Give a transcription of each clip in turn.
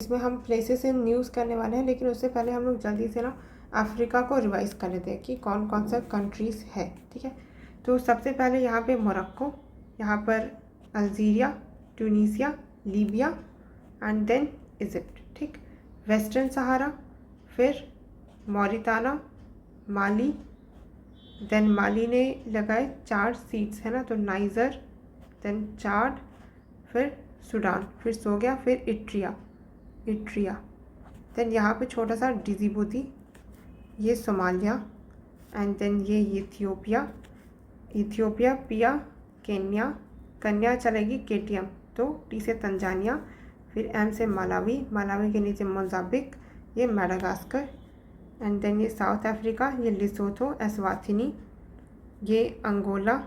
इसमें हम places in news करने वाले हैं, लेकिन उससे पहले हम लोग जल्दी से ना अफ्रीका को रिवाइज कर लेते हैं कि कौन कौन सा कंट्रीज़ है। ठीक है, तो सबसे पहले यहाँ पे मोरक्को, यहाँ पर Algeria, Tunisia, Libya and then Egypt. ठीक, वेस्टर्न सहारा, फिर मॉरिटाना, माली, देन माली ने लगाए 4 सीट्स है ना, तो नाइजर, देन चाड, फिर सूडान, फिर सो गया, फिर इट्रिया, देन यहाँ पे छोटा सा डिजिबूती, ये सोमालिया एंड देन ये इथियोपिया, पिया, कन्या चलेगी केटीएम, तो टी से तंजानिया, फिर एम से मलावी के नीचे मोजाम्बिक, ये मेडागास्कर एंड देन ये साउथ अफ्रीका, ये लिसोथो, एस्वाथिनी, ये अंगोला,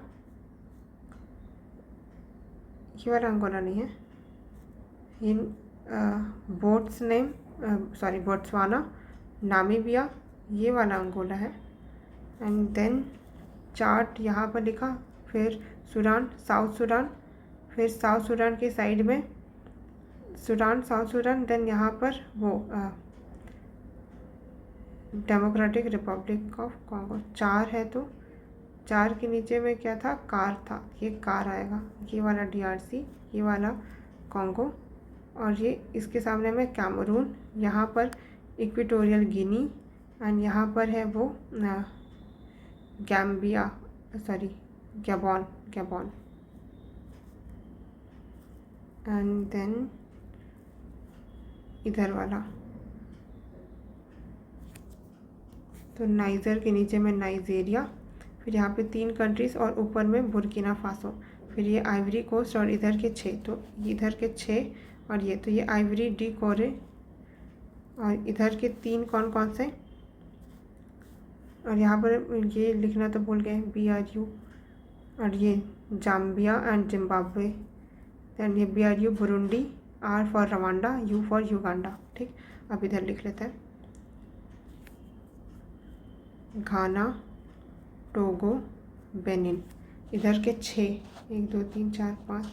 ये वाला अंगोला नहीं है, ये बोट्सवाना, नामीबिया, ये वाला अंगोला है एंड देन चार्ट यहाँ पर लिखा, फिर साउथ सूडान, फिर साउथ सूडान के साइड में साउथ सूडान, देन यहाँ पर वो डेमोक्रेटिक रिपब्लिक ऑफ कॉन्गो, 4 है, तो 4 के नीचे में क्या था, कार था, ये कार आएगा, ये वाला DRC, ये वाला कॉन्गो, और ये इसके सामने में कैमरून, यहाँ पर इक्वेटोरियल गिनी एंड यहाँ पर है वो गैबॉन एंड देन इधर वाला, तो नाइजर के नीचे में नाइजेरिया, फिर यहाँ पे 3 कंट्रीज़ और ऊपर में बुर्किना फासो, फिर ये आइवरी कोस्ट और इधर के 6, तो इधर के 6 और ये, तो ये आइवरी डी कोरे, और इधर के 3 कौन कौन से, और यहाँ पर ये लिखना तो भूल गए, BRU, और ये जाम्बिया एंड जिम्बाब्वे, दैन ये BRU Burundi, R for Rwanda, U for Uganda. ठीक, अब इधर लिख लेते हैं, घाना, टोगो, बेनिन, इधर के 6, 1 2 3 4 5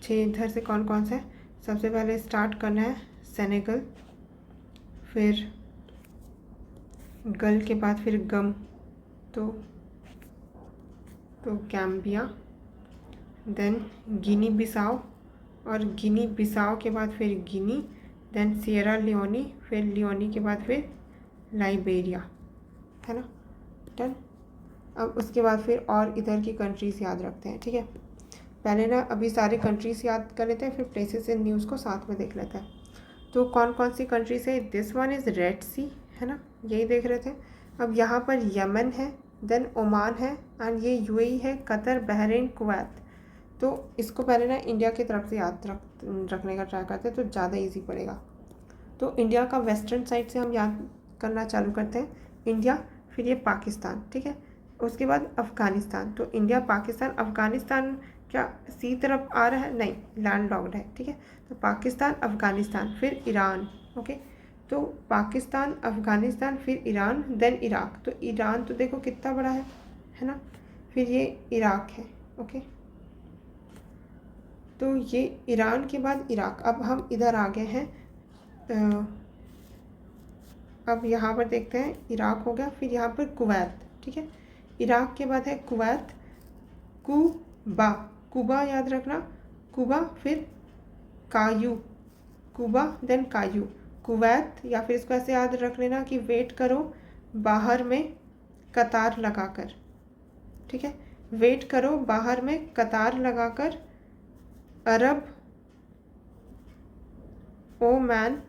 6 इधर से कौन कौन से, सबसे पहले स्टार्ट करना है सेनेगल, फिर गल के बाद फिर गम, तो गैम्बिया, देन गिनी बिसाओ, और गिनी बिसाओ के बाद फिर गिनी, देन सियरा लियोनी, फिर लियोनी के बाद फिर लाइबेरिया, है ना, डन। अब उसके बाद फिर और इधर की कंट्रीज़ याद रखते हैं। ठीक है, पहले ना अभी सारे कंट्रीज़ याद कर लेते हैं, फिर प्लेसेस इन न्यूज़ को साथ में देख लेते हैं। तो कौन कौन सी कंट्रीज़ है, दिस वन इज़ रेड सी, है ना, यही देख रहे थे। अब यहाँ पर यमन है, देन ओमान है एंड ये UAE है, कतर, बहरीन, कुवैत। तो इसको पहले ना इंडिया की तरफ से याद रखने का ट्राई करते हैं, तो ज़्यादा इजी पड़ेगा। तो इंडिया का वेस्टर्न साइड से हम याद करना चालू करते हैं, इंडिया, फिर ये पाकिस्तान, ठीक है, उसके बाद अफ़गानिस्तान। तो इंडिया, पाकिस्तान, अफ़गानिस्तान क्या सी तरफ आ रहा है, नहीं, लैंड लॉक्ड है। ठीक है, तो पाकिस्तान, अफ़गानिस्तान, फिर ईरान। ओके, तो पाकिस्तान, अफ़गानिस्तान, फिर ईरान, देन इराक। तो ईरान तो देखो कितना बड़ा है ना, फिर ये इराक है। ओके, तो ये ईरान के बाद इराक। अब हम इधर आ गए हैं, अब यहाँ पर देखते हैं, इराक हो गया, फिर यहाँ पर कुवैत। ठीक है, इराक के बाद है कुवैत, कुबा याद रखना, कुबा, फिर कायू, कुबा देन कायू, कुवैत, या फिर इसको ऐसे याद रख लेना कि वेट करो बाहर में कतार लगाकर। ठीक है, वेट करो बाहर में कतार लगाकर, अरब, ओमान,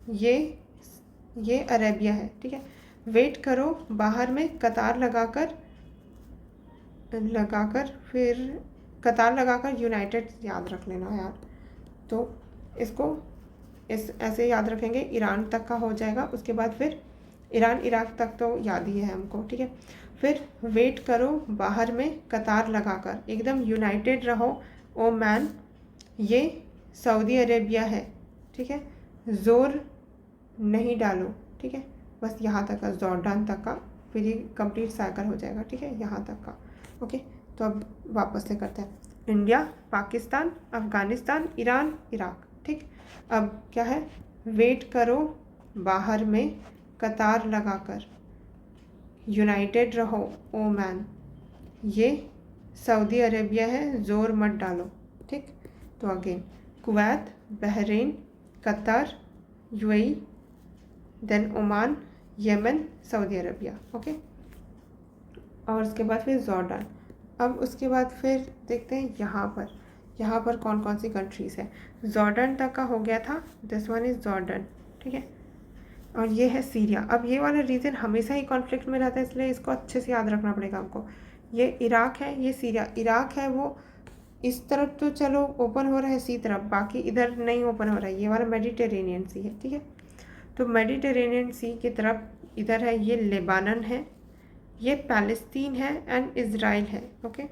ये अरेबिया है। ठीक है, वेट करो बाहर में कतार लगाकर फिर कतार लगाकर यूनाइटेड याद रख लेना यार। तो इसको ऐसे याद रखेंगे, ईरान तक का हो जाएगा। उसके बाद फिर ईरान, इराक तक तो याद ही है हमको। ठीक है, फिर वेट करो बाहर में कतार लगाकर, एकदम यूनाइटेड रहो, ओमान, ये सऊदी अरेबिया है। ठीक है, ज़ोर नहीं डालो। ठीक है, बस यहाँ तक का, जॉर्डन तक का, फिर ये कंप्लीट साइकिल हो जाएगा। ठीक है, यहाँ तक का। ओके, तो अब वापस से करते हैं, India, Pakistan, Afghanistan, Iran, Iraq. ठीक, अब क्या है, वेट करो बाहर में कतार लगाकर, यूनाइटेड रहो ओ मैन, ये सऊदी अरेबिया है, ज़ोर मत डालो। ठीक, तो again Kuwait, Bahrain, Qatar, UAE, then Oman, Yemen, Saudi Arabia. Okay, और उसके बाद फिर जॉर्डन। अब उसके बाद फिर देखते हैं यहाँ पर कौन कौन सी कंट्रीज़ है। जॉर्डन तक का हो गया था, दिस वन इज़ जॉर्डन। ठीक है, और ये है सीरिया। अब ये वाला रीजन हमेशा ही कॉन्फ्लिक्ट में रहता है, इसलिए इसको अच्छे से याद रखना पड़ेगा हमको। ये इराक है, ये सीरिया। इराक है वो इस तरफ तो चलो ओपन हो रहा है सी तरफ, बाकी इधर नहीं ओपन हो रहा है। ये वाला मेडिटेरेनियन सी है। ठीक है, तो मेडिटेरेनियन सी की तरफ इधर है, ये लेबानन है, ये पैलेस्तीन है एंड इज़राइल है। ओके,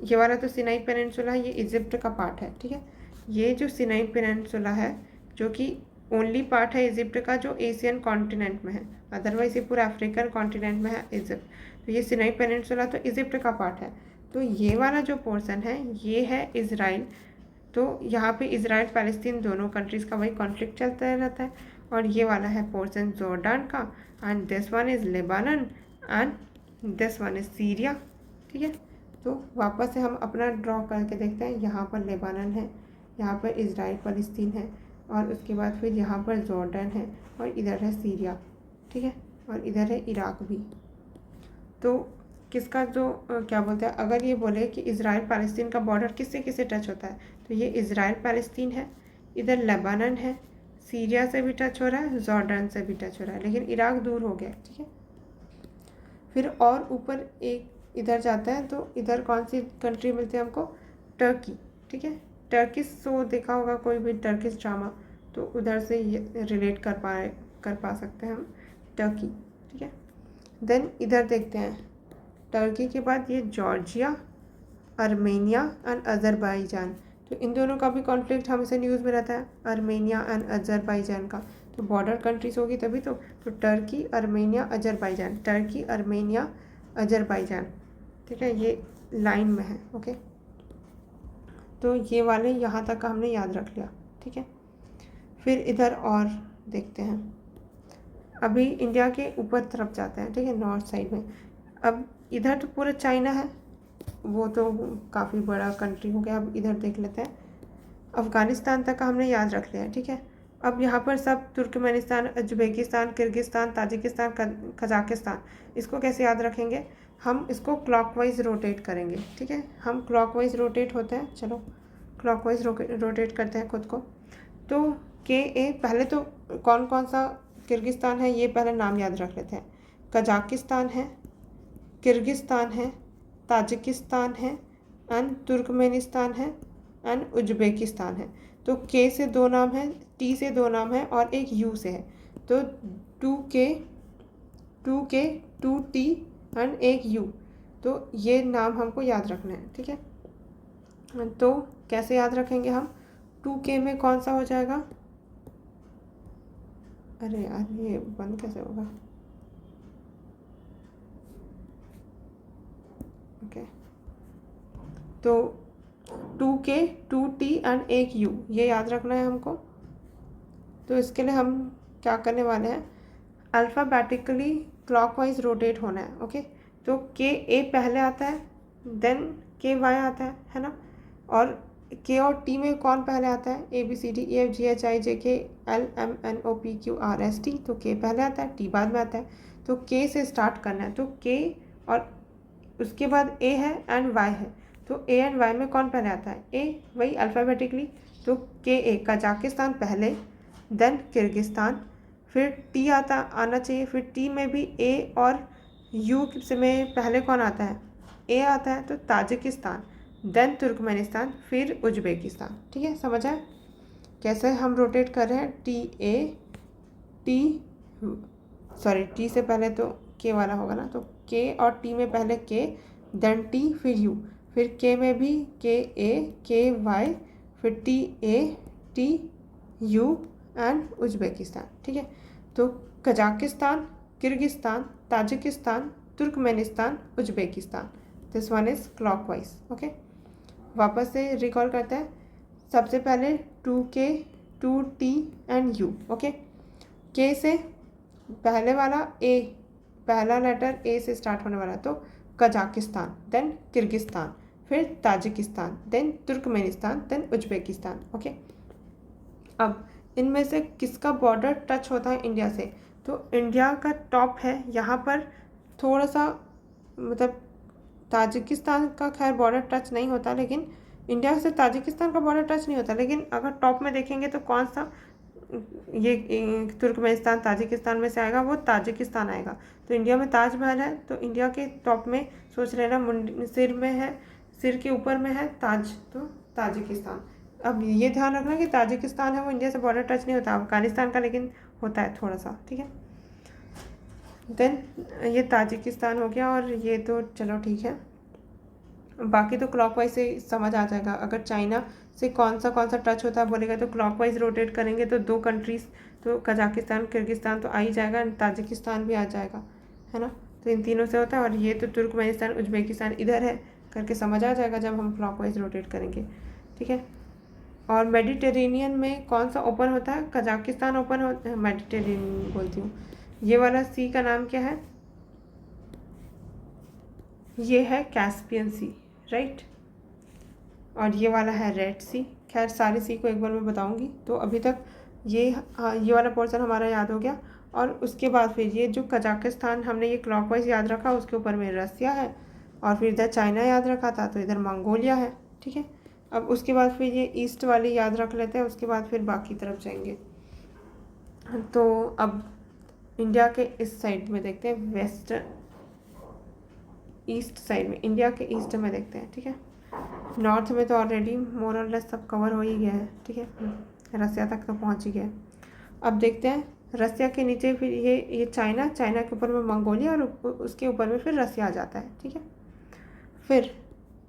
ये वाला तो सिनाई पेनिनसुला है, ये इजिप्ट का पार्ट है। ठीक है, ये जो सिनाई पेनिनसुला है जो कि ओनली पार्ट है इजिप्ट का जो एशियन कॉन्टिनेंट में है, अदरवाइज ये पूरा अफ्रीकन कॉन्टिनेंट में है इजिप्ट। तो ये सिनाई पेनिनसुला तो इजिप्ट का पार्ट है। तो ये वाला जो पोर्शन है ये है इज़राइल। तो यहाँ पे इज़राइल पैलेस्तीन दोनों कंट्रीज़ का वही कॉन्फ्लिक्ट चलता रहता है। और ये वाला है पोर्शन जॉर्डन का, and this one is Lebanon and this one is Syria. ठीक है, तो वापस से हम अपना ड्रॉ करके देखते हैं। यहाँ पर लेबानन है, यहाँ पर इज़राइल पैलेस्तीन है, और उसके बाद फिर यहाँ पर जॉर्डन है, और इधर है सीरिया। ठीक है, और इधर है इराक भी। तो किसका जो क्या बोलते हैं, अगर ये बोले कि इज़राइल पैलेस्तीन का बॉर्डर किससे किससे टच होता है, तो ये इज़राइल पैलेस्तीन है, इधर लेबानन है, सीरिया से भी टच हो रहा है, जॉर्डन से भी टच हो रहा है, लेकिन इराक दूर हो गया। ठीक है, फिर और ऊपर एक इधर जाता है, तो इधर कौन सी कंट्री मिलती है हमको, टर्की। ठीक है, टर्किश शो देखा होगा कोई भी टर्किश ड्रामा, तो उधर से रिलेट कर पा सकते हैं हम टर्की। ठीक है, देन इधर देखते हैं, टर्की के बाद ये जॉर्जिया, आर्मेनिया एंड अज़रबैजान। तो इन दोनों का भी कॉन्फ्लिक्ट हमेशा न्यूज़ में रहता है, आर्मेनिया एंड अज़रबैजान का। तो बॉर्डर कंट्रीज होगी तभी तो Turkey, Armenia, Azerbaijan, Turkey, Armenia, Azerbaijan. ठीक है, ये लाइन में है। ओके, तो ये वाले यहाँ तक का हमने याद रख लिया। ठीक है, फिर इधर और देखते हैं। अभी इंडिया के ऊपर तरफ जाते हैं। ठीक है, नॉर्थ साइड में। अब इधर तो पूरा चाइना है, वो तो काफ़ी बड़ा कंट्री हो गया। अब इधर देख लेते हैं, अफ़गानिस्तान तक का हमने याद रख लिया है। ठीक है, अब यहाँ पर सब Turkmenistan, Uzbekistan, Kyrgyzstan, Tajikistan, Kazakhstan, इसको कैसे याद रखेंगे, हम इसको क्लॉकवाइज रोटेट करेंगे। ठीक है, हम क्लॉकवाइज रोटेट होते हैं, चलो क्लॉकवाइज रोटेट करते हैं खुद को। तो के ए पहले तो कौन कौन सा किर्गिस्तान है ये पहले नाम याद रख लेते हैं। कजाकिस्तान है, किर्गिस्तान है, ताजिकिस्तान है, एंड तुर्कमेनिस्तान है, एंड उज़्बेकिस्तान है। तो के से 2 नाम है, टी से 2 नाम है, और एक यू से है। तो 2K, 2T एंड एक यू। तो ये नाम हमको याद रखना है। ठीक है, तो कैसे याद रखेंगे हम, 2K में कौन सा हो जाएगा, अरे यार ये बंद कैसे होगा। ओके, तो 2K, 2T एंड एक U, ये याद रखना है हमको। तो इसके लिए हम क्या करने वाले हैं, अल्फ़ाबेटिकली क्लॉकवाइज रोटेट होना है। ओके, तो KA पहले आता है, देन KY आता है ना, और K और T में कौन पहले आता है, ABCDEFGHIJKLMNOPQRST। तो K पहले आता है, T बाद में आता है। तो K से स्टार्ट करना है, तो K और उसके बाद A है एंड Y है। तो A एंड Y में कौन पहले आता है, A, वही अल्फ़ाबेटिकली। तो KA कजाकिस्तान पहले, देन किर्गिस्तान, फिर T आना चाहिए। फिर T में भी A और U में पहले कौन आता है, A आता है, तो ताजिकिस्तान, देन तुर्कमेनिस्तान, फिर उज़्बेकिस्तान। ठीक है, समझ आए कैसे हम रोटेट कर रहे हैं। T से पहले तो K वाला होगा ना, तो K और T में पहले K, देन T, फिर U, फिर K में भी KA, KY, फिर TA, TU एंड उज़्बेकिस्तान। ठीक है, तो Kazakhstan, Kyrgyzstan, Tajikistan, Turkmenistan, Uzbekistan, this one is clockwise. Okay, वापस से रिकॉल करते हैं। सबसे पहले 2K, 2 T and U। Okay, के से पहले वाला ए, पहला लेटर ए से स्टार्ट होने वाला, तो कजाकिस्तान, देन किर्गिस्तान, फिर Tajikistan, then Turkmenistan, then Uzbekistan. Okay, अब इनमें से किसका बॉर्डर टच होता है इंडिया से? तो इंडिया का टॉप है यहाँ पर, थोड़ा सा मतलब ताजिकिस्तान का खैर बॉर्डर टच नहीं होता, लेकिन इंडिया से ताजिकिस्तान का बॉर्डर टच नहीं होता, लेकिन अगर टॉप में देखेंगे तो कौन सा ये तुर्कमेनिस्तान ताजिकिस्तान में से आएगा? वो ताजिकिस्तान आएगा। तो इंडिया में ताजमहल है, तो इंडिया के टॉप में सोच लेना, सिर में है, सिर के ऊपर में है ताज, तो ताजिकिस्तान। अब ये ध्यान रखना कि ताजिकिस्तान है वो इंडिया से बॉर्डर टच नहीं होता, अफगानिस्तान का लेकिन होता है थोड़ा सा, ठीक है। देन ये ताजिकिस्तान हो गया, और ये तो चलो ठीक है, बाकी तो क्लॉकवाइज से समझ आ जाएगा। अगर चाइना से कौन सा टच होता है बोलेगा तो क्लॉकवाइज रोटेट करेंगे तो 2 कंट्रीज, तो कजाकिस्तान किर्गिस्तान तो आ ही जाएगा, ताजिकिस्तान भी आ जाएगा, है ना। तो इन तीनों से होता है, और ये तो तुर्कमेनिस्तान उज्बेकिस्तान इधर है करके समझ आ जाएगा जब हम क्लॉकवाइज रोटेट करेंगे, ठीक है। और मेडिटेरेनियन में कौन सा ओपन होता है? कजाकिस्तान ओपन होता है, मेडिटेरेनियन बोलती हूँ। ये वाला सी का नाम क्या है? ये है कैस्पियन सी, राइट। और ये वाला है रेड सी। खैर सारे सी को एक बार मैं बताऊंगी। तो अभी तक ये वाला पोर्शन हमारा याद हो गया, और उसके बाद फिर ये जो कजाकिस्तान हमने ये क्लॉकवाइज याद रखा, उसके ऊपर में रसिया है, और फिर इधर चाइना याद रखा था तो इधर मंगोलिया है, ठीक है। अब उसके बाद फिर ये ईस्ट वाली याद रख लेते हैं, उसके बाद फिर बाकी तरफ जाएंगे। तो अब इंडिया के इस साइड में देखते हैं, वेस्ट ईस्ट साइड में, इंडिया के ईस्ट में देखते हैं, ठीक है। नॉर्थ में तो ऑलरेडी मोर और लेस सब कवर हो ही गया है, ठीक है, रसिया तक तो पहुंच ही गया। अब देखते हैं रसिया के नीचे फिर ये चाइना के ऊपर में मंगोलिया, और उसके ऊपर में फिर रसिया आ जाता है, ठीक है। फिर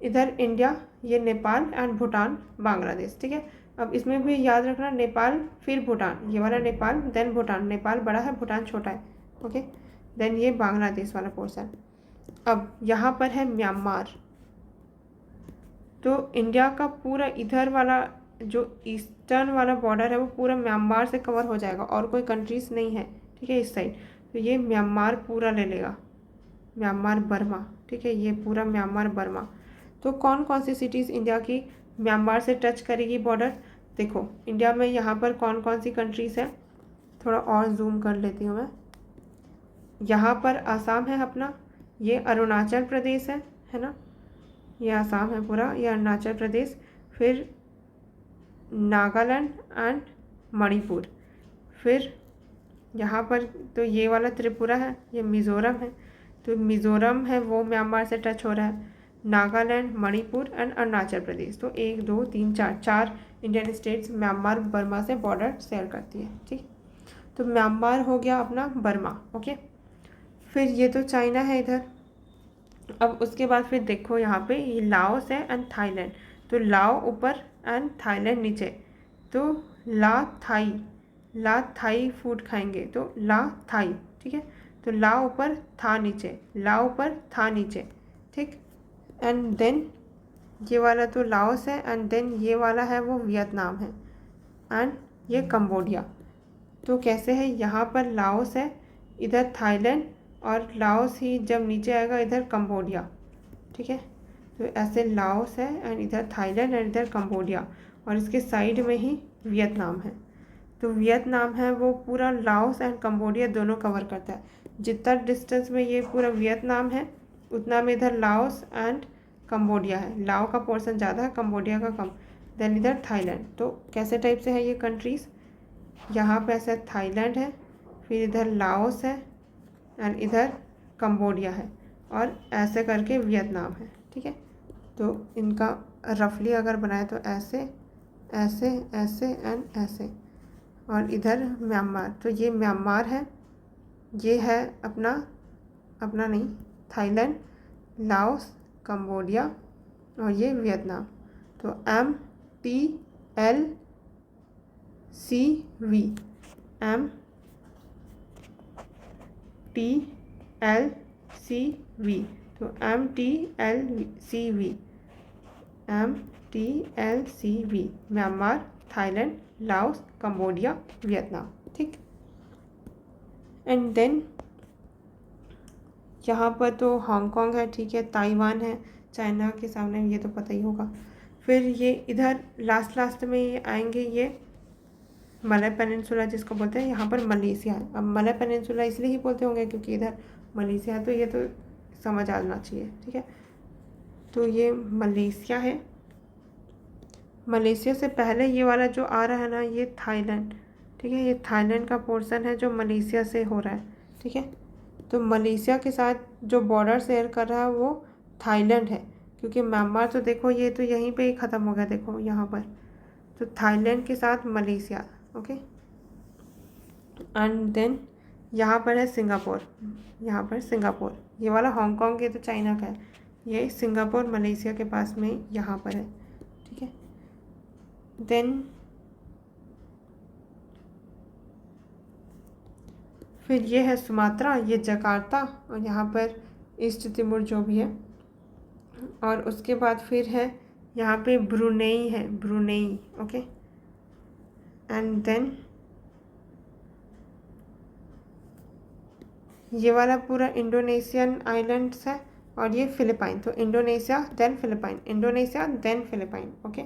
इधर इंडिया, ये नेपाल एंड भूटान, बांग्लादेश, ठीक है। अब इसमें भी याद रखना नेपाल फिर भूटान, ये वाला नेपाल देन भूटान, नेपाल बड़ा है भूटान छोटा है, ओके। देन ये बांग्लादेश वाला पोर्शन। अब यहाँ पर है म्यांमार, तो इंडिया का पूरा इधर वाला जो ईस्टर्न वाला बॉर्डर है वो पूरा म्यांमार से कवर हो जाएगा, और कोई कंट्रीज नहीं है, ठीक है, इस साइड। तो ये म्यांमार पूरा ले लेगा, म्यांमार बर्मा, ठीक है, ये पूरा म्यांमार बर्मा। तो कौन कौन सी सिटीज़ इंडिया की म्यांमार से टच करेगी बॉर्डर? देखो इंडिया में यहाँ पर कौन कौन सी कंट्रीज़ है, थोड़ा और जूम कर लेती हूँ मैं। यहाँ पर आसाम है अपना, ये अरुणाचल प्रदेश है ना, ये आसाम है पूरा, ये अरुणाचल प्रदेश, फिर नागालैंड एंड मणिपुर, फिर यहाँ पर तो ये वाला त्रिपुरा है, ये मिज़ोरम है, तो मिज़ोरम है वो म्यांमार से टच हो रहा है, नागालैंड, मणिपुर एंड अरुणाचल प्रदेश। तो 1 2 3 4 इंडियन स्टेट्स म्यांमार बर्मा से बॉर्डर शेयर करती है, ठीक। तो म्यांमार हो गया अपना बर्मा, ओके। फिर ये तो चाइना है इधर। अब उसके बाद फिर देखो यहाँ पे ये लाओस है एंड थाईलैंड, तो लाओ ऊपर एंड थाईलैंड नीचे, तो ला थाई फूड खाएंगे, तो ला थाई, ठीक है। तो ला ऊपर था नीचे, ला ऊपर था नीचे, ठीक। एंड देन ये वाला तो लाओस है, एंड देन ये वाला है वो वियतनाम है, एंड ये कंबोडिया। तो कैसे है, यहाँ पर लाओस है, इधर थाईलैंड, और लाओस ही जब नीचे आएगा इधर कंबोडिया, ठीक है। तो ऐसे लाओस है एंड इधर थाईलैंड एंड इधर कंबोडिया, और इसके साइड में ही वियतनाम है। तो वियतनाम है वो पूरा लाओस एंड कंबोडिया दोनों कवर करता है। जितना डिस्टेंस में ये पूरा वियतनाम है उतना में इधर लाओस एंड कंबोडिया है, लाओ का पोर्शन ज़्यादा है, कंबोडिया का कम। देन इधर थाईलैंड। तो कैसे टाइप से है ये कंट्रीज़, यहाँ पे ऐसे थाईलैंड है, फिर इधर लाओस है एंड इधर कंबोडिया है, और ऐसे करके वियतनाम है, ठीक है। तो इनका रफली अगर बनाए तो ऐसे ऐसे ऐसे एंड ऐसे, और इधर म्यांमार। तो ये म्यांमार है, ये है अपना नहीं, थाईलैंड, लाओस, कंबोडिया, और ये वियतनाम। तो MTLCV, MTLCV, तो MTLCV Myanmar, Thailand, Laos, Cambodia, Vietnam. ठीक, एंड देन यहाँ पर तो हांगकांग है, ठीक है, ताइवान है चाइना के सामने, ये तो पता ही होगा। फिर ये इधर लास्ट में ये आएंगे, ये मलय पेनिनसुला जिसको बोलते हैं, यहाँ पर मलेशिया है। अब मलय पेनिनसुला इसलिए ही बोलते होंगे क्योंकि इधर मलेशिया है, तो ये तो समझ आना चाहिए। ठीक है, तो ये मलेशिया है। मलेशिया से पहले ये वाला जो आ रहा है ना, ये थाईलैंड। ठीक है, ये थाईलैंड का पोर्शन है जो मलेशिया से हो रहा है। ठीक है, तो मलेशिया के साथ जो बॉर्डर शेयर कर रहा है वो थाईलैंड है, क्योंकि म्यांमार तो देखो ये तो यहीं पे ही ख़त्म हो गया, देखो यहाँ पर। तो थाईलैंड के साथ मलेशिया। ओके, एंड देन यहाँ पर है सिंगापुर, यहाँ पर सिंगापुर। ये वाला हांगकांग, ये तो चाइना का है, ये सिंगापुर मलेशिया के पास में यहाँ पर है। ठीक है, देन फिर ये है सुमात्रा, ये जकार्ता, और यहाँ पर ईस्ट तिमोर जो भी है। और उसके बाद फिर है यहाँ पे ब्रुनेई है, ब्रुनेई। ओके, एंड देन ये वाला पूरा इंडोनेशियन आइलैंड्स है, और ये फिलिपाइन। तो Indonesia then Philippine, Indonesia then Philippine. Okay,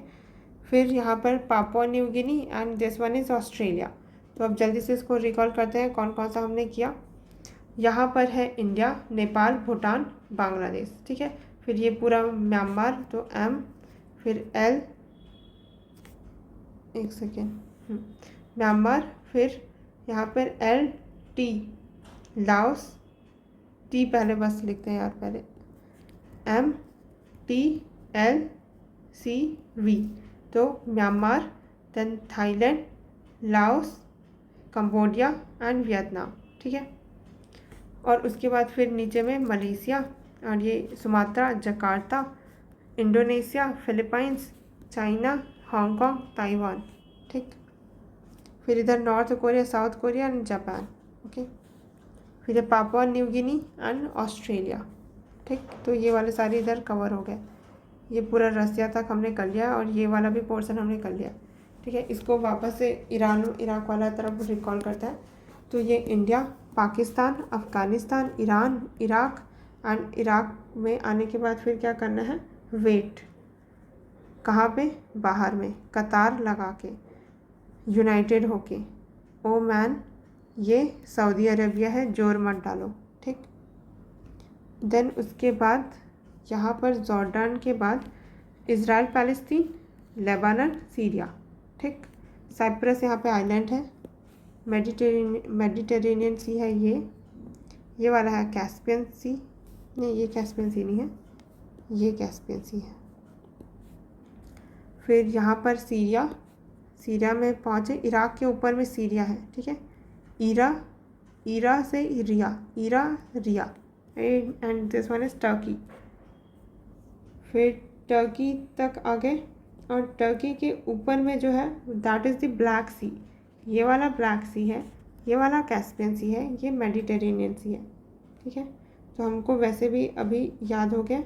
फिर यहाँ पर Papua New Guinea, and this one is Australia. तो अब जल्दी से इसको रिकॉल करते हैं कौन कौन सा हमने किया। यहाँ पर है इंडिया, नेपाल, भूटान, बांग्लादेश। ठीक है, फिर ये पूरा म्यांमार, तो एम, फिर एल, एक सेकेंड, म्यांमार, फिर यहाँ पर एल, टी, लाओस, टी पहले बस लिखते हैं यार, पहले M, T, L, C, V. तो Myanmar, then Thailand, Laos, Cambodia and Vietnam. ठीक है, और उसके बाद फिर नीचे में मलेशिया, और ये Sumatra, Jakarta, Indonesia, Philippines, China, Hong Kong, Taiwan. ठीक, फिर इधर North Korea, South Korea and Japan. Okay, फिर Papua New Guinea and Australia. ठीक, तो ये वाले सारे इधर कवर हो गए। ये पूरा रसिया तक हमने कर लिया, और ये वाला भी पोर्शन हमने कर लिया। ठीक है, इसको वापस से ईरान इराक वाला तरफ रिकॉल करता है। तो ये India, Pakistan, Afghanistan, Iran, Iraq, and Iraq में आने के बाद फिर क्या करना है, वेट कहाँ पे, बाहर में कतार लगा के, यूनाइटेड होके, ओमान, ये सऊदी अरेबिया है, जोर मत डालो। ठीक, देन उसके बाद यहाँ पर जॉर्डन के बाद इज़राइल, पैलेस्तीन, लेबानन, सीरिया। ठीक, साइप्रस यहाँ पे आइलैंड है, मेडिटेरेनियन सी है, ये वाला है कैस्पियन सी, नहीं ये कैस्पियन सी नहीं है, ये कैस्पियन सी है। फिर यहाँ पर सीरिया में पहुँचे, इराक के ऊपर में सीरिया है। ठीक है, ईरा से रिया, and this one is Turkey. फिर टर्की तक आ गए, और टर्की के ऊपर में जो है दैट इज़ द ब्लैक सी, ये वाला ब्लैक सी है, ये वाला कैस्पियन सी है, ये मेडिटेरेनियन सी है। ठीक है, तो हमको वैसे भी अभी याद हो गया,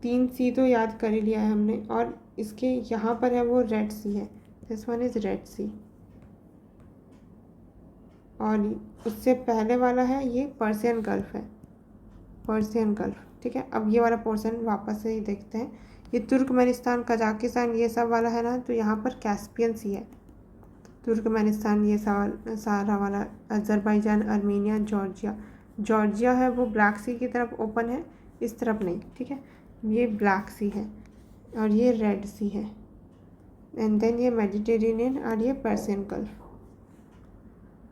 3 सी तो याद कर ही लिया है हमने। और इसके यहाँ पर है वो रेड सी है, दिस वन इज़ रेड सी। और उससे पहले वाला है ये पर्शियन गल्फ है, पर्शियन गल्फ। ठीक है, अब ये वाला पोर्शन वापस से ही देखते हैं। ये तुर्कमेनिस्तान, कजाकिस्तान, ये सब वाला है ना, तो यहाँ पर कैस्पियन सी है, तुर्कमेनिस्तान, ये सारा वाला, अजरबैजान, आर्मीनिया, जॉर्जिया है वो ब्लैक सी की तरफ ओपन है, इस तरफ नहीं। ठीक है, ये ब्लैक सी है, और ये रेड सी है, एंड देन ये मेडिटेरेनियन, और ये पर्शियन गल्फ।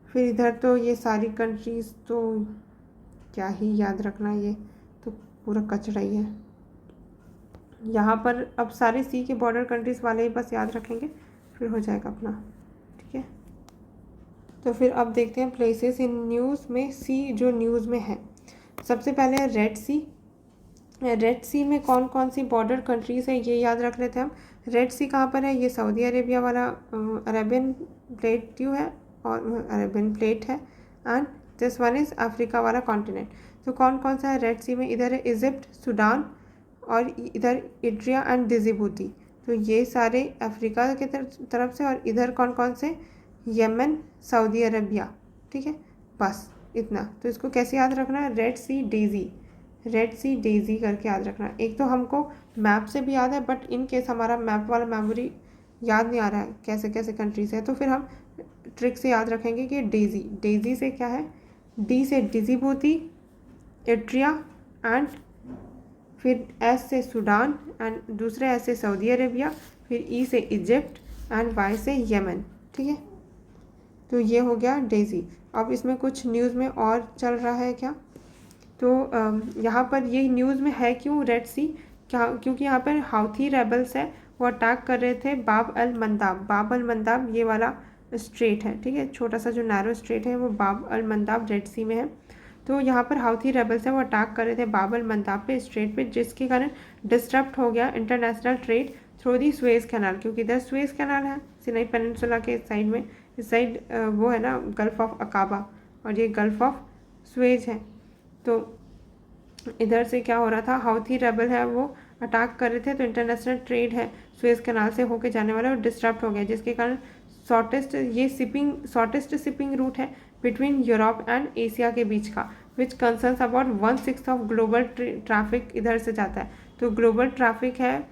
फिर इधर तो ये सारी कंट्रीज़ तो क्या ही याद रखना, ये तो पूरा कचरा ही है। यहाँ पर अब सारे सी के बॉर्डर कंट्रीज़ वाले ही बस याद रखेंगे, फिर हो जाएगा अपना। ठीक है, तो फिर अब देखते हैं प्लेसेस इन न्यूज़ में, सी जो न्यूज़ में है। सबसे पहले है रेड सी। रेड सी में कौन कौन सी बॉर्डर कंट्रीज़ है ये याद रख लेते हैं हम। रेड सी कहाँ पर है, ये सऊदी अरेबिया वाला अरेबियन प्लेट्यू है, और अरेबियन प्लेट है, and this one is Africa वाला कॉन्टिनेंट। तो कौन कौन सा है रेड सी में, इधर है इजिप्ट, सूडान, और इधर इट्रिया एंड डिजिबूती। तो ये सारे अफ्रीका के तरफ से, और इधर कौन कौन से, यमन, सऊदी अरबिया, ठीक है, बस इतना। तो इसको कैसे याद रखना है, रेड सी डेज़ी, रेड सी डेज़ी करके याद रखना है। एक तो हमको मैप से भी याद है, बट इन केस हमारा मैप वाला मेमोरी याद नहीं आ रहा है कैसे कैसे कंट्रीज है, तो फिर हम ट्रिक से याद रखेंगे कि डेज़ी, डेज़ी से क्या है, डी से डिजिबूती, एट्रिया एंड फिर एस से सूडान एंड दूसरे एस से सऊदी अरेबिया, फिर ई से इजिप्ट एंड वाई से यमन, ठीक है। तो ये हो गया डेज़ी। अब इसमें कुछ न्यूज़ में और चल रहा है क्या, तो यहाँ पर ये न्यूज़ में है क्यों रेड सी, क्या, क्योंकि यहाँ पर हाउथी रेबल्स है, वो अटैक कर रहे थे बाब अल मंदाब। बाब अल मंदाब ये वाला स्ट्रेट है, ठीक है, छोटा सा जो नैरो स्ट्रेट है वो बाब अल मंदाब रेड सी में है। तो यहाँ पर हाउथी रेबल्स है वो अटैक कर रहे थे बाब अल मंदाब पे, स्ट्रेट पे, जिसके कारण डिस्टर्ब हो गया international trade through the Suez canal, क्योंकि इधर स्वेज कैनाल है सिनाई पेनिनसुला के साइड में, इस साइड वो है ना गल्फ ऑफ अकाबा, और ये गल्फ ऑफ स्वेज है। तो इधर से क्या हो रहा था, हाउथी रेबल है वो अटैक कर रहे थे, तो इंटरनेशनल ट्रेड है स्वेज कैनाल से होके जाने वाला, और डिस्टर्ब हो गया, जिसके कारण शॉर्टेस्ट शिपिंग रूट है बिटवीन यूरोप एंड एशिया के बीच का, which concerns about 1/6 of global traffic इधर से जाता है। तो ग्लोबल ट्रैफिक है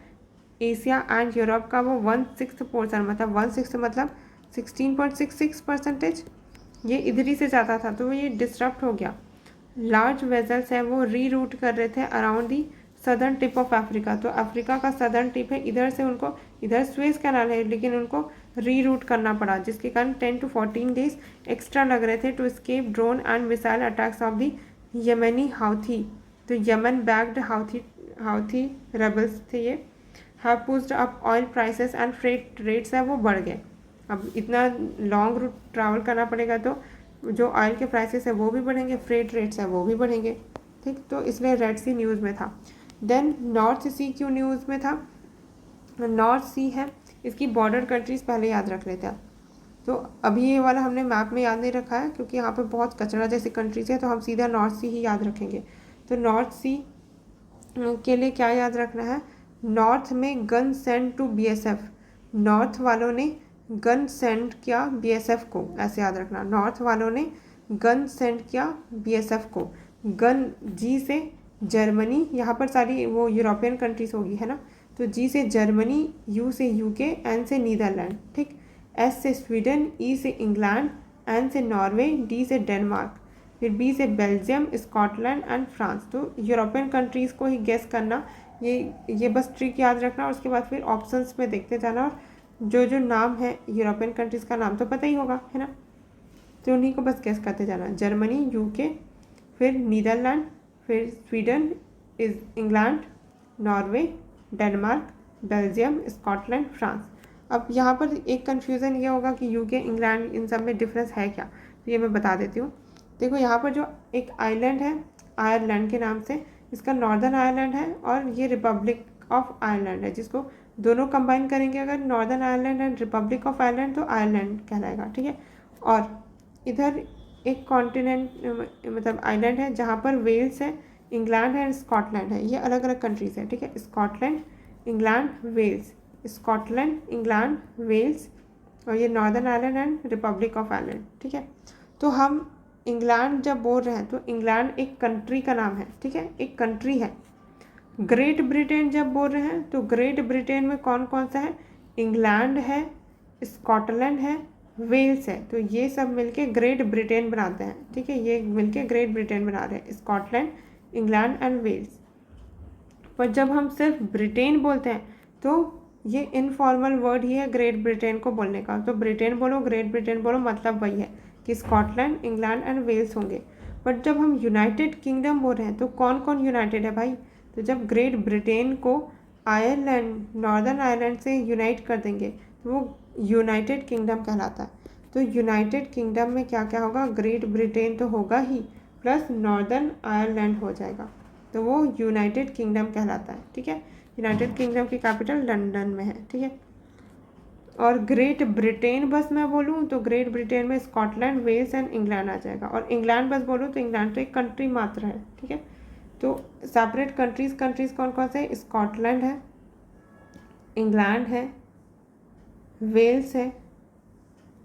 एशिया एंड यूरोप का, वो 1/6 पोर्सन, मतलब 1/6 मतलब 16.66%, ये इधर ही से जाता था, तो ये डिस्टर्ब हो गया। लार्ज वेजल्स हैं वो री रूट कर रहे थे around the southern tip of Africa, तो अफ्रीका का सदर्न टिप है, इधर से उनको, इधर स्वेज कैनाल है लेकिन उनको री रूट करना पड़ा, जिसके कारण 10 to 14 डेज एक्स्ट्रा लग रहे थे to escape drone and missile attacks of the Yemeni Houthi. तो यमन बैक्ड हाउथी रेबल्स थे ये, have pushed up oil prices and freight rates है वो बढ़ गए। अब इतना लॉन्ग रूट ट्रैवल करना पड़ेगा तो जो ऑयल के प्राइसेस है वो भी बढ़ेंगे, फ्रेट रेट्स है वो भी बढ़ेंगे, ठीक। तो इसलिए रेड सी न्यूज़ में था। देन नॉर्थ सी क्यों न्यूज़ में था, नॉर्थ सी है, इसकी बॉर्डर कंट्रीज़ पहले याद रख लेते हैं। तो अभी ये वाला हमने मैप में याद नहीं रखा है क्योंकि यहाँ पे बहुत कचरा जैसी कंट्रीज़ है, तो हम सीधा नॉर्थ सी ही याद रखेंगे। तो नॉर्थ सी के लिए क्या याद रखना है, नॉर्थ में gun send to BSF, north वालों ने गन सेंड किया BSF को, ऐसे याद रखना, नॉर्थ वालों ने गन सेंड किया BSF को। गन जी से जर्मनी, यहाँ पर सारी वो यूरोपियन कंट्रीज होगी है ना, तो जी से जर्मनी, यू से UK, एन से नीदरलैंड, ठीक, एस से स्वीडन, ई से इंग्लैंड, एन से नॉर्वे, डी से डेनमार्क, फिर बी से बेल्जियम, स्कॉटलैंड एंड फ्रांस। तो यूरोपियन कंट्रीज़ को ही गेस करना, ये बस ट्रिक याद रखना, और उसके बाद फिर ऑप्शंस में देखते जाना, और जो नाम है यूरोपियन कंट्रीज़ का नाम तो पता ही होगा है ना, तो उन्हीं को बस गेस करते जाना, जर्मनी, UK, फिर नीदरलैंड, फिर Sweden, England, Norway, Denmark, Belgium, Scotland, France. अब यहाँ पर एक कन्फ्यूज़न ये होगा कि UK, इंग्लैंड, इन सब में डिफरेंस है क्या, तो ये मैं बता देती हूँ। देखो यहाँ पर जो एक आइलैंड है आयरलैंड के नाम से, इसका नॉर्दर्न आयरलैंड है, और ये रिपब्लिक ऑफ आयरलैंड है, जिसको दोनों कंबाइन करेंगे अगर, northern Ireland and Republic of Ireland, तो आयरलैंड कहलाएगा, ठीक है। और इधर एक कॉन्टिनेंट मतलब आइलैंड है जहाँ पर वेल्स है, इंग्लैंड है, स्कॉटलैंड है, ये अलग अलग कंट्रीज़ है, ठीक है, Scotland, England, Wales, Scotland, England, Wales, और ये Northern Ireland and Republic of Ireland, ठीक है। तो हम इंग्लैंड जब बोल रहे हैं तो इंग्लैंड एक कंट्री का नाम है, ठीक है, एक कंट्री है। ग्रेट ब्रिटेन जब बोल रहे हैं तो ग्रेट ब्रिटेन में कौन कौन सा है, इंग्लैंड है, स्कॉटलैंड है, वेल्स है, तो ये सब मिलके ग्रेट ब्रिटेन बनाते हैं, ठीक है, ये मिलके ग्रेट ब्रिटेन बना रहे हैं, स्कॉटलैंड, इंग्लैंड एंड वेल्स। पर जब हम सिर्फ ब्रिटेन बोलते हैं तो ये इनफॉर्मल वर्ड ही है ग्रेट ब्रिटेन को बोलने का, तो ब्रिटेन बोलो, ग्रेट ब्रिटेन बोलो, मतलब वही है कि स्कॉटलैंड, इंग्लैंड एंड वेल्स होंगे। बट जब हम यूनाइटेड किंगडम बोल रहे हैं तो कौन कौन यूनाइटेड है भाई, तो जब ग्रेट ब्रिटेन को आयरलैंड, नॉर्दर्न आयरलैंड से यूनाइट कर देंगे तो वो यूनाइटेड किंगडम कहलाता है। तो यूनाइटेड किंगडम में क्या क्या होगा, ग्रेट ब्रिटेन तो होगा ही, प्लस नॉर्दर्न आयरलैंड हो जाएगा, तो वो यूनाइटेड किंगडम कहलाता है, ठीक है। यूनाइटेड किंगडम की कैपिटल लंदन में है, ठीक है। और ग्रेट ब्रिटेन बस मैं बोलूँ तो ग्रेट ब्रिटेन में स्कॉटलैंड, वेल्स एंड इंग्लैंड आ जाएगा, और इंग्लैंड बस बोलूँ तो इंग्लैंड तो एक कंट्री मात्र है, ठीक है। तो सेपरेट कंट्रीज़ कौन कौन से, स्कॉटलैंड है, इंग्लैंड है, वेल्स है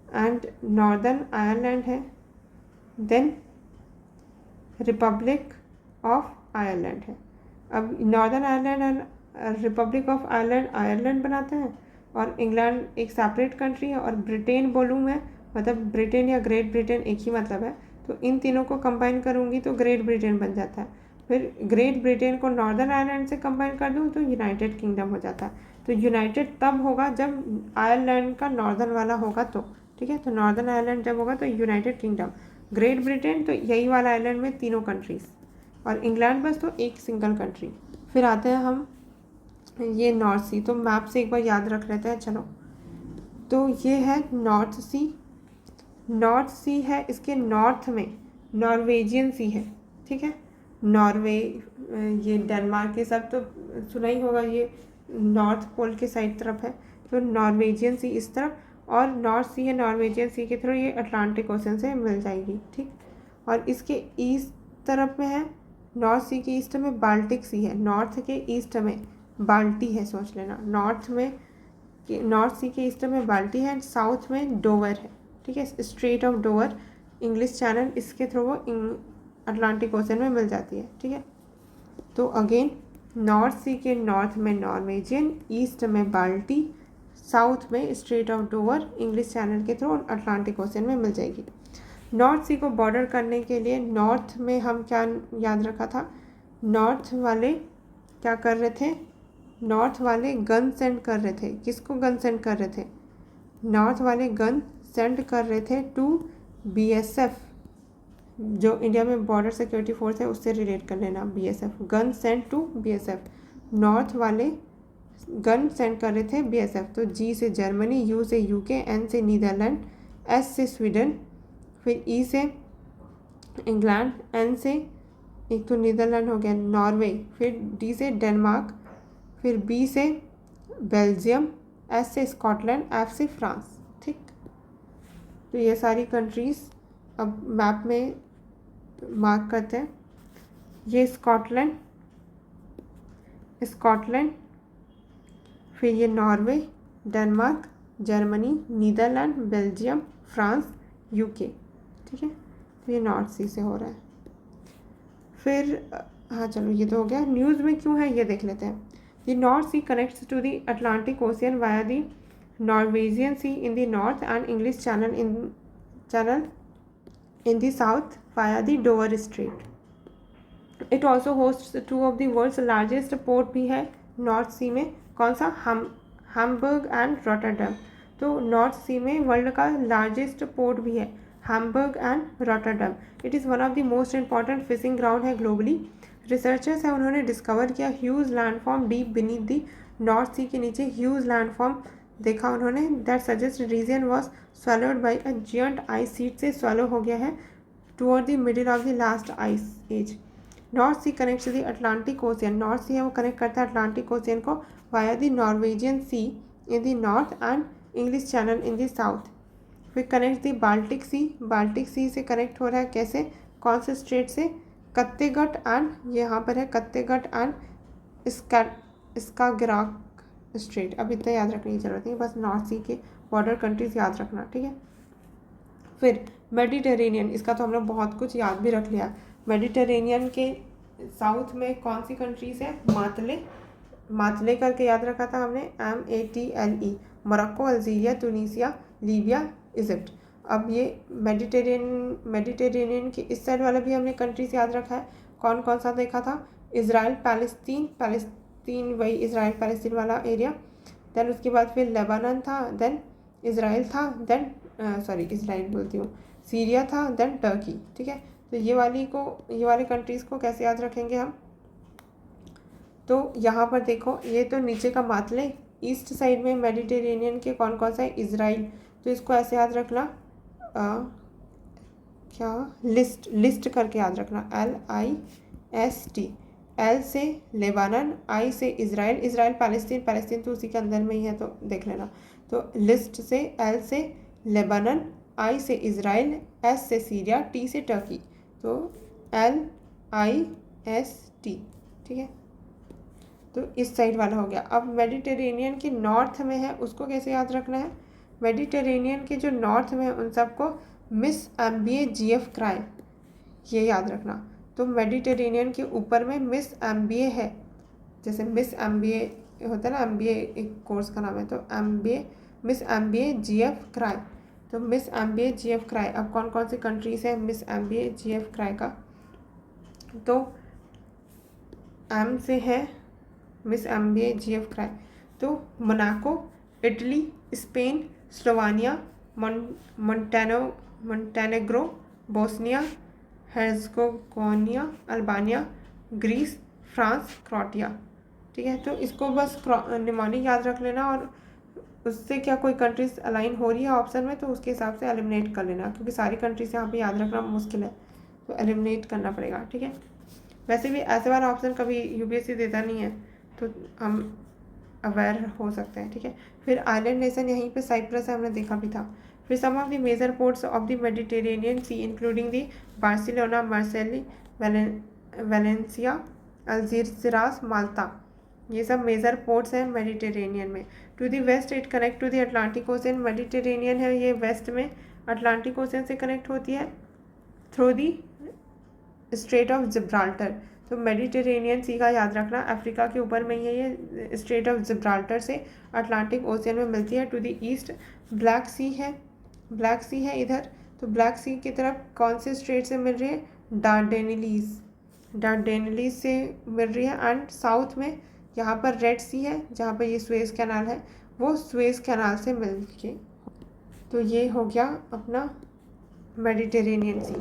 एंड नॉर्दर्न आयरलैंड है, देन रिपब्लिक ऑफ आयरलैंड है। अब northern Ireland and Republic of Ireland Ireland बनाते हैं और इंग्लैंड एक सेपरेट कंट्री है, और ब्रिटेन बोलूँ मैं, मतलब ब्रिटेन या ग्रेट ब्रिटेन एक ही मतलब है, तो इन तीनों को कंबाइन करूँगी तो ग्रेट ब्रिटेन बन जाता है। फिर ग्रेट ब्रिटेन को नॉर्दर्न आयरलैंड से कंबाइन कर दूँ तो यूनाइटेड किंगडम हो जाता है। तो यूनाइटेड तब होगा जब आयरलैंड का नॉर्दर्न वाला होगा तो, ठीक है। तो नॉर्दर्न आयरलैंड जब होगा तो यूनाइटेड किंगडम, ग्रेट ब्रिटेन तो यही वाला आयरलैंड में तीनों कंट्रीज, और इंग्लैंड बस तो एक सिंगल कंट्री। फिर आते हैं हम ये नॉर्थ सी, तो मैप से एक बार याद रख लेते हैं चलो। तो ये है नॉर्थ सी, नॉर्थ सी है, इसके नॉर्थ में नॉर्वेजियन सी है, ठीक है। नॉर्वे, ये डेनमार्क, ये सब तो सुना ही होगा, ये नॉर्थ पोल के साइड तरफ है, तो नॉर्वेजियन सी इस तरफ, और नॉर्थ सी है नॉर्वेजियन सी के थ्रू ये अटलांटिक ओशन से मिल जाएगी, ठीक। और इसके ईस्ट तरफ में है, नॉर्थ सी के ईस्ट में बाल्टिक सी है, नॉर्थ के ईस्ट में बाल्टी है, सोच लेना, नॉर्थ सी के ईस्ट में बाल्टी है, साउथ में डोवर है, ठीक है। Straight of Dover, English channel, इसके थ्रू वो अटलांटिक ओशन में मिल जाती है, ठीक है। तो अगेन नॉर्थ सी के नॉर्थ में नॉर्वेजियन, ईस्ट में बाल्टी, साउथ में straight of Dover, English channel के थ्रू अटलांटिक ओशन में मिल जाएगी। नॉर्थ सी को बॉर्डर करने के लिए नॉर्थ में हम क्या याद रखा था, नॉर्थ वाले क्या कर रहे थे, नॉर्थ वाले गन सेंड कर रहे थे, किसको गन सेंड कर रहे थे, नॉर्थ वाले गन सेंड कर रहे थे टू बीएसएफ, जो इंडिया में बॉर्डर सिक्योरिटी फोर्स है उससे रिलेट कर लेना, BSF, gun send to BSF, north वाले गन सेंड कर रहे थे बीएसएफ। तो जी से जर्मनी, यू से यूके, एन से नीदरलैंड, एस से स्वीडन, फिर ई से इंग्लैंड, एन से एक तो नीदरलैंड हो गया, नॉर्वे, फिर डी से डेनमार्क, फिर बी से बेल्जियम, एस से स्कॉटलैंड, एफ से फ्रांस, ठीक। तो ये सारी कंट्रीज़ अब मैप में मार्क करते हैं। ये स्कॉटलैंड, फिर ये Norway, Denmark, Germany, Netherland, Belgium, France, UK, ठीक है। तो ये नॉर्थ सी से हो रहा है। फिर हाँ चलो ये तो हो गया, न्यूज़ में क्यों है ये देख लेते हैं। The North Sea connects to the Atlantic Ocean via the Norwegian Sea in the north and English Channel in the south via the Dover Strait. It also hosts two of the world's largest port भी है north Sea में, कौन सा, Hamburg and Rotterdam. तो North Sea में world का largest port भी है Hamburg and Rotterdam. It is one of the most important fishing ground है ग्लोबली। रिसर्चर्स हैं उन्होंने डिस्कवर किया huge landform deep beneath the North Sea के नीचे ह्यूज लैंडफॉर्म देखा उन्होंने, that suggest region was swallowed by a giant ice sheet से swallow हो गया है toward the middle of the last ice age. North Sea connects the Atlantic Ocean. North Sea है वो कनेक्ट करता है अटलांटिक ओशियन को via the Norwegian Sea in the north and English Channel in the south. फिर connect the Baltic Sea, Baltic Sea से connect हो रहा है कैसे, कौन से स्ट्रेट से, कत्तेगट एंड, यहाँ पर है कत्तेगट एंड स्कागेराक स्ट्रेट। अब इतना याद रखने की जरूरत नहीं, बस नॉर्थ सी के बॉर्डर कंट्रीज याद रखना, ठीक है। फिर मेडिटेरेनियन, इसका तो हम लोग बहुत कुछ याद भी रख लिया। मेडिटेरेनियन के साउथ में कौन सी कंट्रीज है, मातले करके याद रखा था हमने, MATLE, Morocco, Algeria, Tunisia, Libya, Egypt. अब ये मेडिटेरेनियन के इस साइड वाला भी हमने कंट्रीज याद रखा है, कौन कौन सा देखा था, इज़राइल, पैलेस्तीन वही इज़राइल पैलेस्तीन वाला एरिया, देन उसके बाद फिर लेबानन था, देन इज़राइल था, देन इज़राइल बोलती हूँ, सीरिया था, देन टर्की, ठीक है। तो ये वाले कंट्रीज़ को कैसे याद रखेंगे हम, तो यहाँ पर देखो ये तो नीचे का मातले, ईस्ट साइड में मेडिटेरेनियन के कौन कौन सा है, इज़राइल, तो इसको ऐसे याद रखना, क्या लिस्ट करके याद रखना, LIST, L से लेबानन, I से इज़राइल पैलेस्तीन तो उसी के अंदर में ही है तो देख लेना। तो लिस्ट से, L से लेबानन, I से इज़राइल, S से सीरिया, T से टर्की, तो LIST, ठीक है। तो इस साइड वाला हो गया। अब मेडिटेरेनियन के नॉर्थ में है उसको कैसे याद रखना है, मेडिटेरेनियन के जो नॉर्थ में है उन सबको मिस एम्बिए GF क्राई, ये याद रखना। तो मेडिटेरेनियन के ऊपर में मिस एम्बिए है, जैसे मिस एम्बिए होता है ना, एम्बिए एक कोर्स का नाम है, तो MBA miss MBA GF cry, तो मिस एम्बिए GF क्राई। अब कौन कौन सी कंट्रीज है मिस एम्बिए GF क्राई का, तो एम से है मिस एम्बिए GF क्राई, तो Monaco, Italy, Spain, Slovenia, Montenegro, Bosnia Herzegovina, Albania, Greece, France, Croatia. ठीक है, तो इसको बस निमोनिक याद रख लेना, और उससे क्या कोई कंट्रीज अलाइन हो रही है ऑप्शन में तो उसके हिसाब से एलिमिनेट कर लेना, क्योंकि सारी कंट्रीज यहाँ पे याद रखना मुश्किल है, तो एलिमिनेट करना पड़ेगा। ठीक है, वैसे भी ऐसे वाला ऑप्शन कभी UPSC देता नहीं है, तो हम अवेयर हो सकते हैं। ठीक है, फिर आइलैंड नेशन यहीं पे साइप्रस है, हमने देखा भी था। फिर some of the major ports of the Mediterranean Sea including the Barcelona, Marseille, Valencia, Algiers, Malta, ये सब मेजर पोर्ट्स हैं मेडिटेरेनियन में। To the west it connect to the Atlantic Ocean, Mediterranean है ये वेस्ट में अटलांटिक ओशन से connect होती है through the straight of Gibraltar. तो मेडिटेरेनियन सी का याद रखना, अफ्रीका के ऊपर में ही है ये, स्ट्रेट ऑफ जिब्राल्टर से अटलांटिक ओशियन में मिलती है। टू द ईस्ट ब्लैक सी है, ब्लैक सी है इधर, तो ब्लैक सी की तरफ कौन से स्ट्रेट से मिल रही है, डार्डेनलीज से मिल रही है। एंड साउथ में यहाँ पर रेड सी है, जहाँ पर ये सुएज कैनाल है, वो सुएज कैनाल से मिल के, तो ये हो गया अपना मेडिटेरेनियन सी।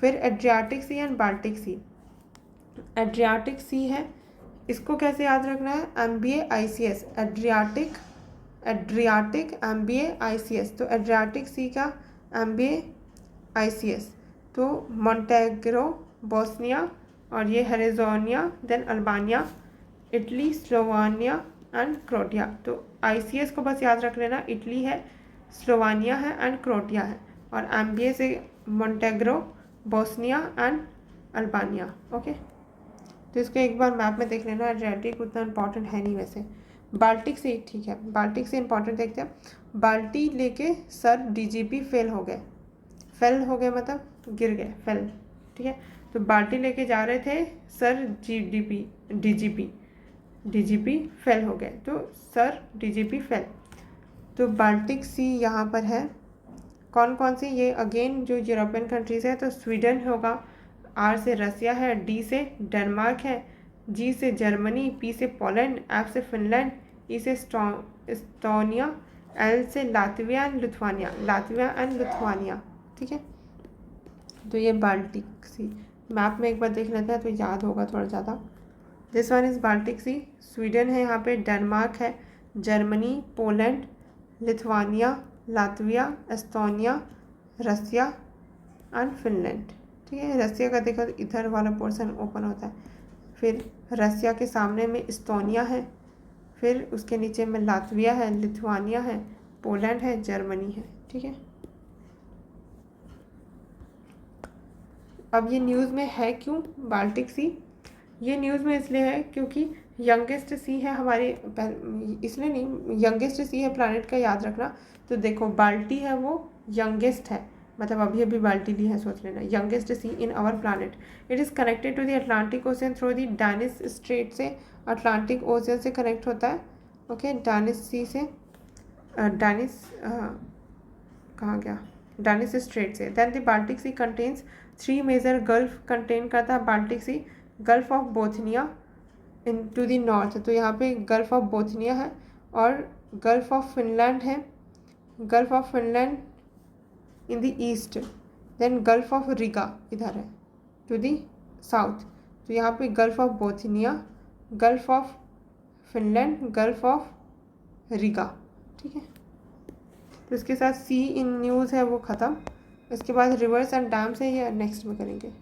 फिर Adriatic Sea and Baltic Sea. Adriatic Sea है, इसको कैसे याद रखना है, MBA ICS, Adriatic MBA ICS, तो एड्रियाटिक सी का MBA ICS, तो मोंटेग्रो, बोस्निया, और ये Herzegovina, then Albania, Italy, Slovenia and Croatia. तो ICS को बस याद रख लेना, इटली है, स्लोवानिया है एंड क्रोएशिया है, और MBA से मोंटेग्रो, बोस्निया एंड अल्बानिया। ओके, तो इसको एक बार मैप में देख लेना, एड्रियाटिक उतना इंपॉर्टेंट है नहीं वैसे। बाल्टिक से ठीक है, बाल्टिक से इंपॉर्टेंट देखते हैं। बाल्टी लेके सर DGP फेल हो गए मतलब गिर गए, फेल। ठीक है, तो बाल्टी लेके जा रहे थे सर DGP फेल हो गए, तो सर DGP फेल। तो बाल्टिक सी यहाँ पर है, कौन कौन सी, ये अगेन जो यूरोपियन कंट्रीज है, तो स्वीडन होगा, R से रसिया है, D से डेनमार्क है, G से जर्मनी, P से पोलैंड, F से फिनलैंड, E से एस्टोनिया, L से लातविया एंड लिथुआनिया। ठीक है, तो ये बाल्टिक सी मैप में एक बार देख लेते हैं तो याद होगा थोड़ा ज़्यादा। This one is Baltic Sea, Sweden है यहाँ पे, डेनमार्क है, Germany, Poland, Lithuania, Latvia, Estonia, Russia and Finland. ठीक है, रसिया का देखो इधर वाला पोर्शन ओपन होता है, फिर रसिया के सामने में एस्टोनिया है, फिर उसके नीचे में लातविया है, लिथुआनिया है, पोलैंड है, जर्मनी है। ठीक है, अब ये न्यूज़ में है क्यों बाल्टिक सी, ये न्यूज़ में इसलिए है क्योंकि यंगेस्ट सी है हमारे, इसलिए नहीं, यंगेस्ट सी है प्लैनेट का, याद रखना। तो देखो बाल्टी है वो यंगेस्ट है, मतलब अभी बाल्टी ली है, सोच लेना, youngest sea in our planet. It is connected to the Atlantic Ocean through the Danish Strait से, अटलांटिक ओशन से कनेक्ट होता है। ओके, डैनिश सी से, डैनिश कहाँ गया, डैनिश स्ट्रेट से। Then the Baltic Sea contains 3 major gulf, contain करता है Baltic Sea, Gulf of Bothnia in to the north, तो यहाँ पे गल्फ ऑफ बोथनिया है, और गल्फ ऑफ फिनलैंड है, gulf of Finland in the east, then Gulf of Riga इधर है टू द साउथ, तो यहाँ पे Gulf of Bothnia, Gulf of Finland, Gulf of Riga. ठीक है, तो इसके साथ सी इन न्यूज़ है वो ख़त्म। इसके बाद रिवर्स एंड डैम्स है, ये नेक्स्ट में करेंगे।